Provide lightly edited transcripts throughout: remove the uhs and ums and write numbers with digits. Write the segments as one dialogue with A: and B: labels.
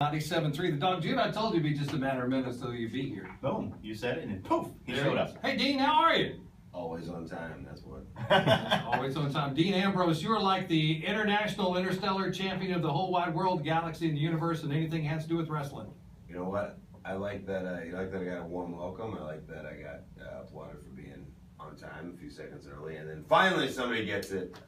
A: 97.3. The Dog Jude, I told you it'd be just a matter of minutes till you be here.
B: Boom. You said it, and then poof, he showed up.
A: Hey, Dean, how are you?
C: Always on time, that's what.
A: Always on time. Dean Ambrose, you're like the international interstellar champion of the whole wide world, galaxy, and the universe, and anything that has to do with wrestling.
C: You know what? I like that. You like that I got a warm welcome. I like that I got applauded for being on time a few seconds early, and then finally somebody gets it.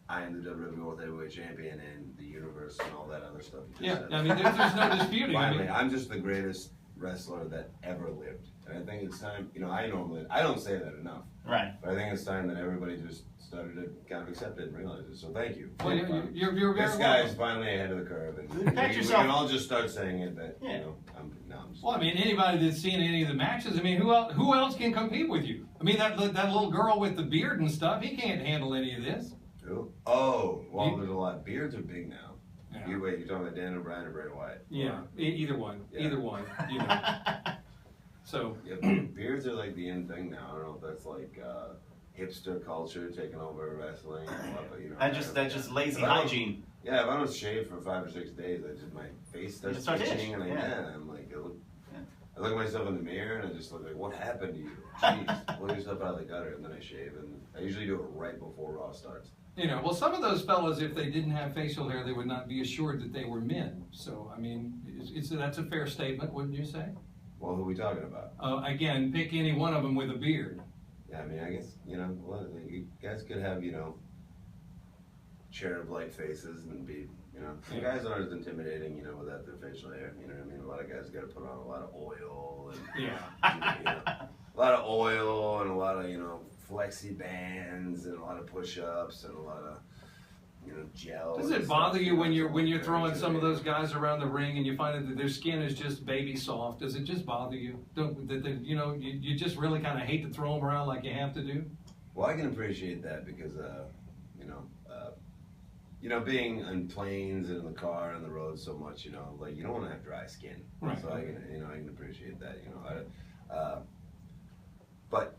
C: I am the WWE World Heavyweight Champion and the universe and all that other stuff.
A: Yeah, I mean, there's no disputing.
C: Finally, I'm just the greatest wrestler that ever lived, and I think it's time. You know, I don't say that enough.
B: Right.
C: But I think it's time that everybody just started to kind of accept it and realize it. So thank you.
A: Well, you're very
C: this
A: welcome.
C: guy's finally ahead of the curve, and we can all just start saying it. That
B: yeah.
C: You know, I'm just.
A: Well, I mean, anybody that's seen any of the matches, I mean, who else can compete with you? I mean, that little girl with the beard and stuff, he can't handle any of this.
C: Who? Oh, well, there's a lot. Beards are big now.
A: Yeah.
C: You're talking about Dan O'Brien or Bray Wyatt?
A: Yeah, either one.
C: Yeah.
A: Either one. You know. So.
C: Yeah, beards are like the in thing now. I don't know if that's like hipster culture taking over wrestling. But, you know,
B: that's just lazy hygiene.
C: Yeah, if I don't shave for 5 or 6 days, my face starts itching, and I'm like, I look at myself in the mirror and I just look like, what happened to you? Jeez, pull yourself out of the gutter, and then I shave, and I usually do it right before Raw starts.
A: You know, well, some of those fellas, if they didn't have facial hair, they would not be assured that they were men. So, I mean, that's a fair statement, wouldn't you say?
C: Well, who are we talking about?
A: Again, pick any one of them with a beard.
C: Yeah, I mean, I guess, you you guys could have, cherub-like faces and be, some guys aren't as intimidating, without their facial hair. You know what I mean? A lot of guys got to put on a lot of oil and, a lot of oil and a lot of, flexi bands and a lot of push-ups and a lot of, gel.
A: Does it bother you when you're throwing some of those guys around the ring and you find that their skin is just baby soft? Does it just bother you? You just really kind of hate to throw them around like you have to do?
C: Well, I can appreciate that because, being on planes and in the car and the road so much, you don't want to have dry skin.
A: Right.
C: So I can appreciate that. But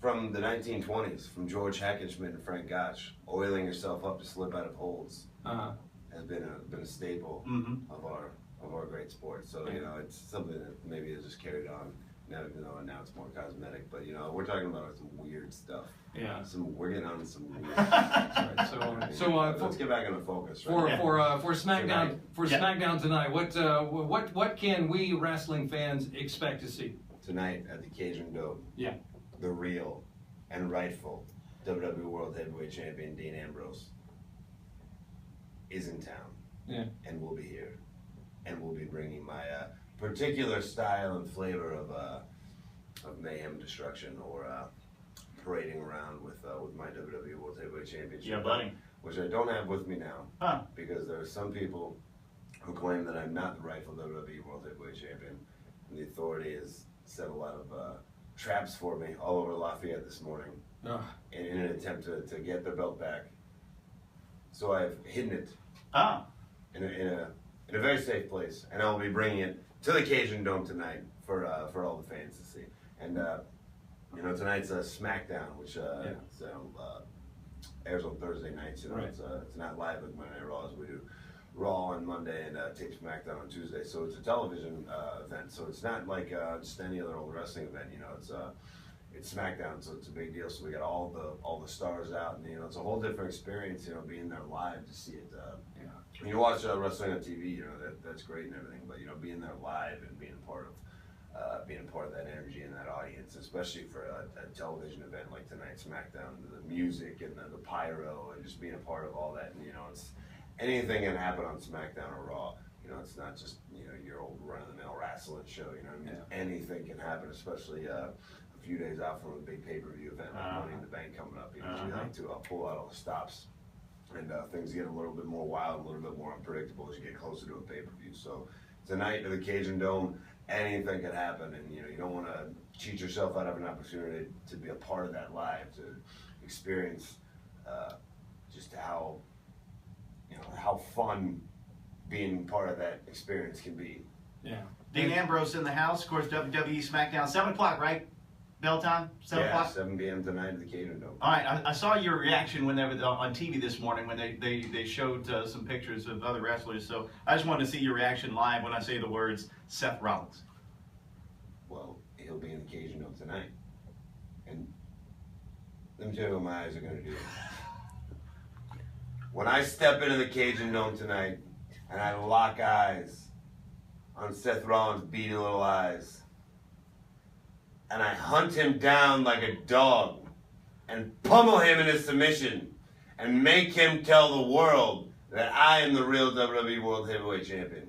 C: from the 1920s, from George Hackenschmidt and Frank Gotch, oiling yourself up to slip out of holds has been a staple of our great sport. So it's something that maybe is just carried on. Now it's more cosmetic, but we're talking about some weird stuff.
A: Yeah.
C: We're getting on some weird stuff.
A: Right. So
C: let's get back into focus.
A: For SmackDown SmackDown tonight, what can we wrestling fans expect to see
C: tonight at the Cajun Dome?
A: Yeah.
C: The real and rightful WWE World Heavyweight Champion Dean Ambrose is in town.
A: Yeah.
C: And will be here, and will be bringing my particular style and flavor of mayhem, destruction, or parading around with my WWE World Heavyweight Championship.
B: Yeah, buddy.
C: Which I don't have with me now,
B: huh?
C: Because there are some people who claim that I'm not the rightful WWE World Heavyweight Champion, and the authority has set a lot of traps for me all over Lafayette this morning in an attempt to get their belt back. So I've hidden it in a very safe place, and I'll be bringing it to the Cajun Dome tonight for all the fans to see. And tonight's SmackDown, which airs on Thursday nights.
A: Right.
C: It's not live like Monday Night Raw as we do Raw on Monday and tape SmackDown on Tuesday. So it's a television event. So it's not like just any other old wrestling event. It's SmackDown, so it's a big deal. So we got all the stars out, and it's a whole different experience. Being there live to see it. When you watch wrestling on TV, that's great and everything, but being there live and being a part of that energy and that audience, especially for a television event like tonight's SmackDown, the music and the pyro and just being a part of all that, and it's anything can happen on SmackDown or Raw. It's not just your old run-of-the-mill wrestling show. Anything can happen, especially a few days out from a big pay-per-view event like Money in the Bank coming up. You like to pull out all the stops. And things get a little bit more wild, a little bit more unpredictable as you get closer to a pay-per-view. So tonight at the Cajun Dome, anything could happen, and you don't want to cheat yourself out of an opportunity to be a part of that live, to experience just how fun being part of that experience can be.
A: Yeah.
B: Dean Ambrose in the house, of course. WWE SmackDown 7 o'clock, right? Bell time? 7
C: Yeah,
B: o'clock?
C: 7 p.m. tonight at the Cajun Dome.
B: All right, I saw your reaction when they were on TV this morning when they showed some pictures of other wrestlers. So I just wanted to see your reaction live when I say the words Seth Rollins.
C: Well, he'll be in the Cajun Dome tonight. And let me tell you what my eyes are going to do. When I step into the Cajun Dome tonight and I lock eyes on Seth Rollins' beady little eyes, and I hunt him down like a dog and pummel him into submission and make him tell the world that I am the real WWE World Heavyweight Champion.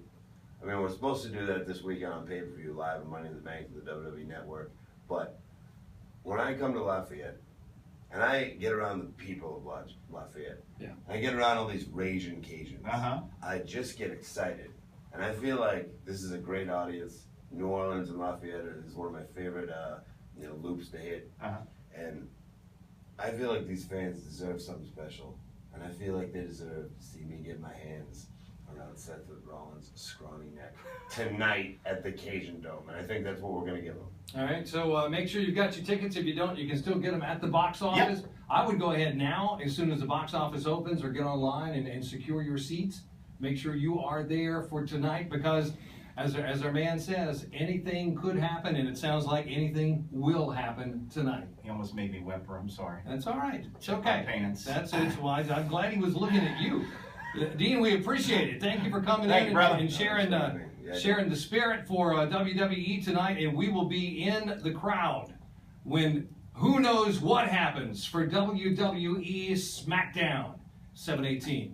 C: I mean, we're supposed to do that this weekend on pay-per-view live and Money in the Bank to the WWE Network, but when I come to Lafayette and I get around the people of Lafayette, I get around all these raging Cajuns, I just get excited. And I feel like this is a great audience. New Orleans and Lafayette is one of my favorite loops to hit. And I feel like these fans deserve something special. And I feel like they deserve to see me get my hands around Seth Rollins' scrawny neck tonight at the Cajun Dome. And I think that's what we're going to give them.
A: All right, so make sure you've got your tickets. If you don't, you can still get them at the box office. Yep. I would go ahead now, as soon as the box office opens, or get online and secure your seats. Make sure you are there for tonight, because as our man says, anything could happen, and it sounds like anything will happen tonight.
B: He almost made me whimper. I'm sorry.
A: That's all right. It's okay.
B: My pants.
A: That's it. Well, I'm glad he was looking at you. Dean, we appreciate it. Thank you for coming in and sharing the spirit for WWE tonight, and we will be in the crowd when who knows what happens for WWE SmackDown 7/18.